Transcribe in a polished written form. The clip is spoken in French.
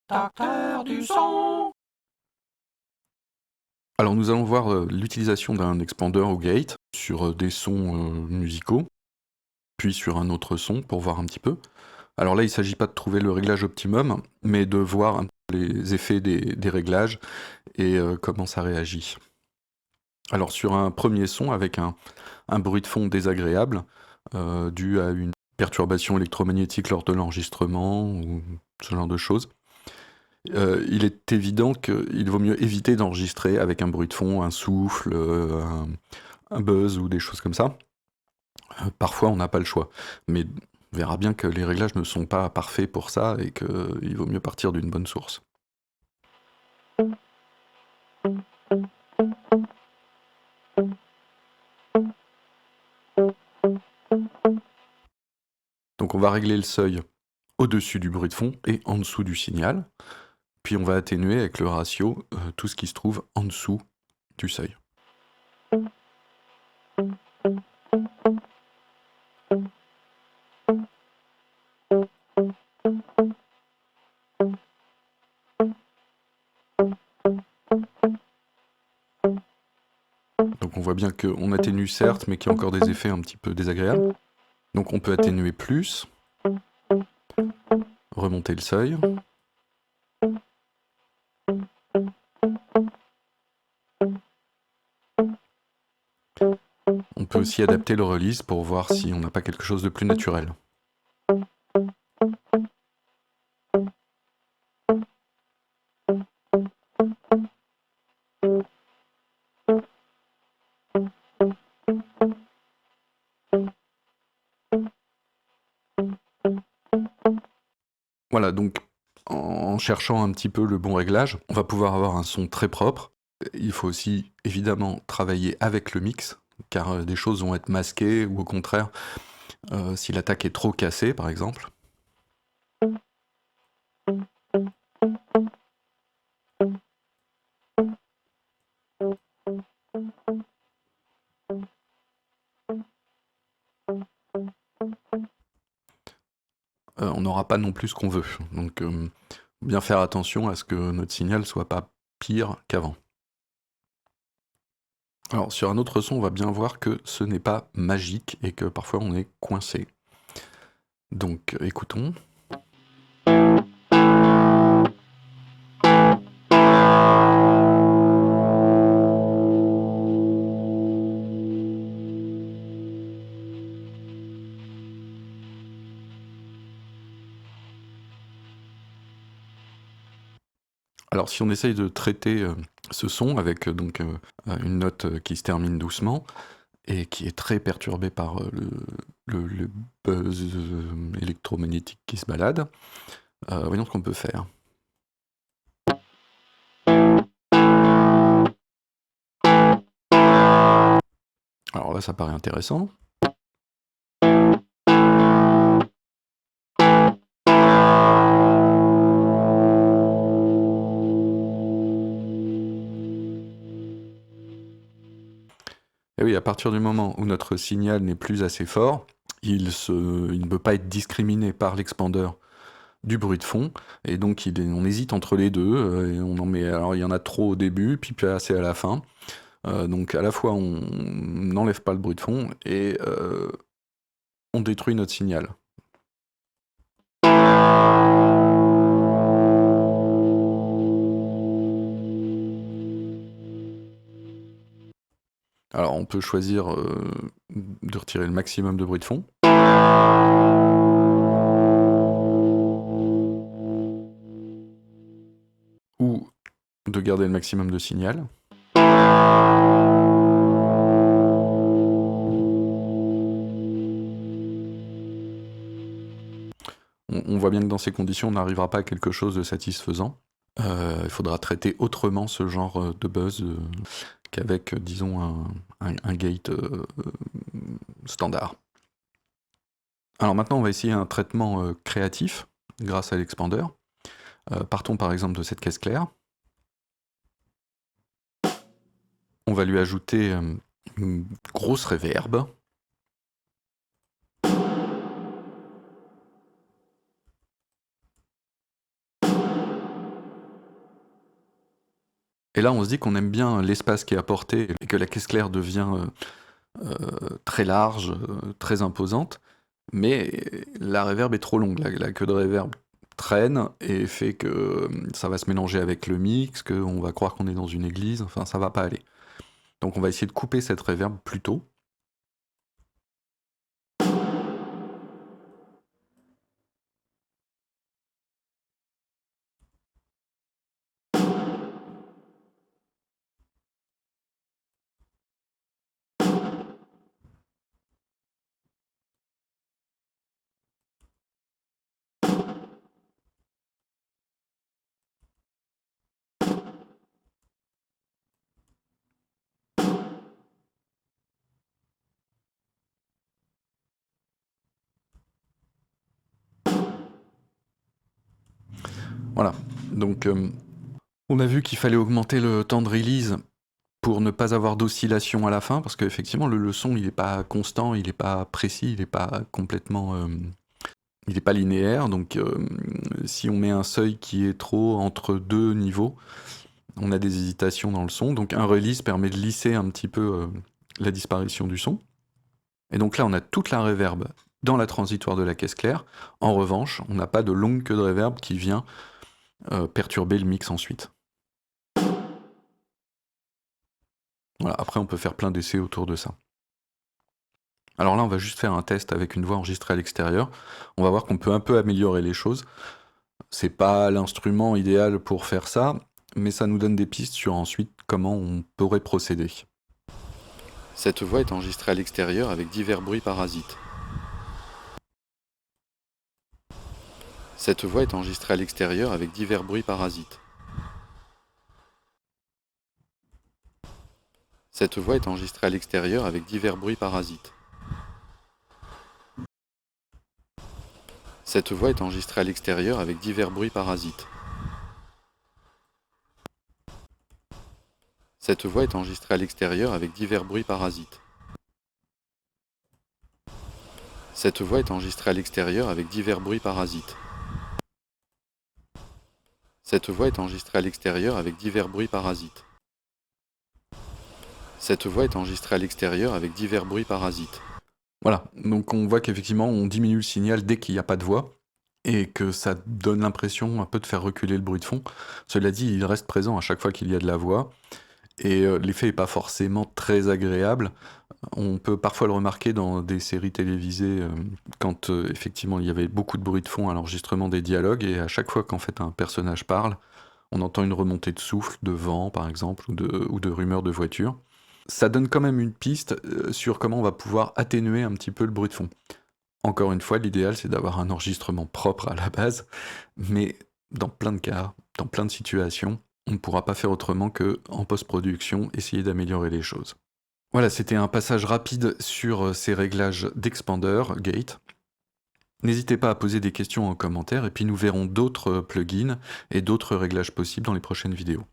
Docteur du son. Alors nous allons voir l'utilisation d'un expander ou gate sur des sons musicaux, puis sur un autre son pour voir un petit peu. Alors là il ne s'agit pas de trouver le réglage optimum, mais de voir un peu les effets des réglages et comment ça réagit. Alors sur un premier son avec un bruit de fond désagréable, dû à une perturbation électromagnétique lors de l'enregistrement ou ce genre de choses, il est évident qu'il vaut mieux éviter d'enregistrer avec un bruit de fond, un souffle, un buzz ou des choses comme ça. Parfois, on n'a pas le choix. Mais on verra bien que les réglages ne sont pas parfaits pour ça et qu'il vaut mieux partir d'une bonne source. Donc on va régler le seuil au-dessus du bruit de fond et en dessous du signal. Puis on va atténuer avec le ratio tout ce qui se trouve en dessous du seuil. Donc on voit bien qu'on atténue certes, mais qu'il y a encore des effets un petit peu désagréables. Donc on peut atténuer plus, remonter le seuil. On peut aussi adapter le release pour voir si on n'a pas quelque chose de plus naturel. Voilà, donc en cherchant un petit peu le bon réglage, on va pouvoir avoir un son très propre. Il faut aussi évidemment travailler avec le mix, car des choses vont être masquées ou au contraire, si l'attaque est trop cassée par exemple. On n'aura pas non plus ce qu'on veut. Donc bien faire attention à ce que notre signal soit pas pire qu'avant. Alors sur un autre son, on va bien voir que ce n'est pas magique et que parfois on est coincé. Donc écoutons. Alors si on essaye de traiter ce son avec donc une note qui se termine doucement et qui est très perturbée par le buzz électromagnétique qui se balade, voyons ce qu'on peut faire. Alors là ça paraît intéressant. Et oui, à partir du moment où notre signal n'est plus assez fort, il ne peut pas être discriminé par l'expander du bruit de fond, et donc on hésite entre les deux, et on en met, alors il y en a trop au début, puis pas assez à la fin. Donc à la fois on n'enlève pas le bruit de fond, et on détruit notre signal. Alors on peut choisir de retirer le maximum de bruit de fond. Ou de garder le maximum de signal. On voit bien que dans ces conditions, on n'arrivera pas à quelque chose de satisfaisant. Il faudra traiter autrement ce genre de buzz qu'avec, disons, un gate standard. Alors maintenant, on va essayer un traitement créatif grâce à l'expander. Partons par exemple de cette caisse claire. On va lui ajouter une grosse reverb. Et là, on se dit qu'on aime bien l'espace qui est apporté et que la caisse claire devient très large, très imposante, mais la reverb est trop longue. La queue de reverb traîne et fait que ça va se mélanger avec le mix, qu'on va croire qu'on est dans une église, enfin ça va pas aller. Donc on va essayer de couper cette reverb plus tôt. Voilà, donc on a vu qu'il fallait augmenter le temps de release pour ne pas avoir d'oscillation à la fin, parce qu'effectivement le son il n'est pas constant, il n'est pas précis, il n'est pas complètement... il n'est pas linéaire, donc si on met un seuil qui est trop entre deux niveaux, on a des hésitations dans le son, donc un release permet de lisser un petit peu la disparition du son. Et donc là on a toute la reverb dans la transitoire de la caisse claire. En revanche, on n'a pas de longue queue de reverb qui vient perturber le mix ensuite. Voilà, après on peut faire plein d'essais autour de ça. Alors là on va juste faire un test avec une voix enregistrée à l'extérieur. On va voir qu'on peut un peu améliorer les choses. C'est pas l'instrument idéal pour faire ça, mais ça nous donne des pistes sur ensuite comment on pourrait procéder. Cette voix est enregistrée à l'extérieur avec divers bruits parasites. Cette voix est enregistrée à l'extérieur avec divers bruits parasites. Cette voix est enregistrée à l'extérieur avec divers bruits parasites. Cette voix est enregistrée à l'extérieur avec divers bruits parasites. Cette voix est enregistrée à l'extérieur avec divers bruits parasites. Cette voix est enregistrée à l'extérieur avec divers bruits parasites. Cette voix est enregistrée à l'extérieur avec divers bruits parasites. Cette voix est enregistrée à l'extérieur avec divers bruits parasites. Voilà, donc on voit qu'effectivement on diminue le signal dès qu'il n'y a pas de voix, et que ça donne l'impression un peu de faire reculer le bruit de fond. Cela dit, il reste présent à chaque fois qu'il y a de la voix, et l'effet n'est pas forcément très agréable. On peut parfois le remarquer dans des séries télévisées quand effectivement il y avait beaucoup de bruit de fond à l'enregistrement des dialogues, et à chaque fois qu'en fait un personnage parle, on entend une remontée de souffle, de vent par exemple, ou de rumeurs de voiture. Ça donne quand même une piste sur comment on va pouvoir atténuer un petit peu le bruit de fond. Encore une fois, l'idéal c'est d'avoir un enregistrement propre à la base, mais dans plein de cas, dans plein de situations, on ne pourra pas faire autrement que, en post-production, essayer d'améliorer les choses. Voilà, c'était un passage rapide sur ces réglages d'expander, gate. N'hésitez pas à poser des questions en commentaire, et puis nous verrons d'autres plugins et d'autres réglages possibles dans les prochaines vidéos.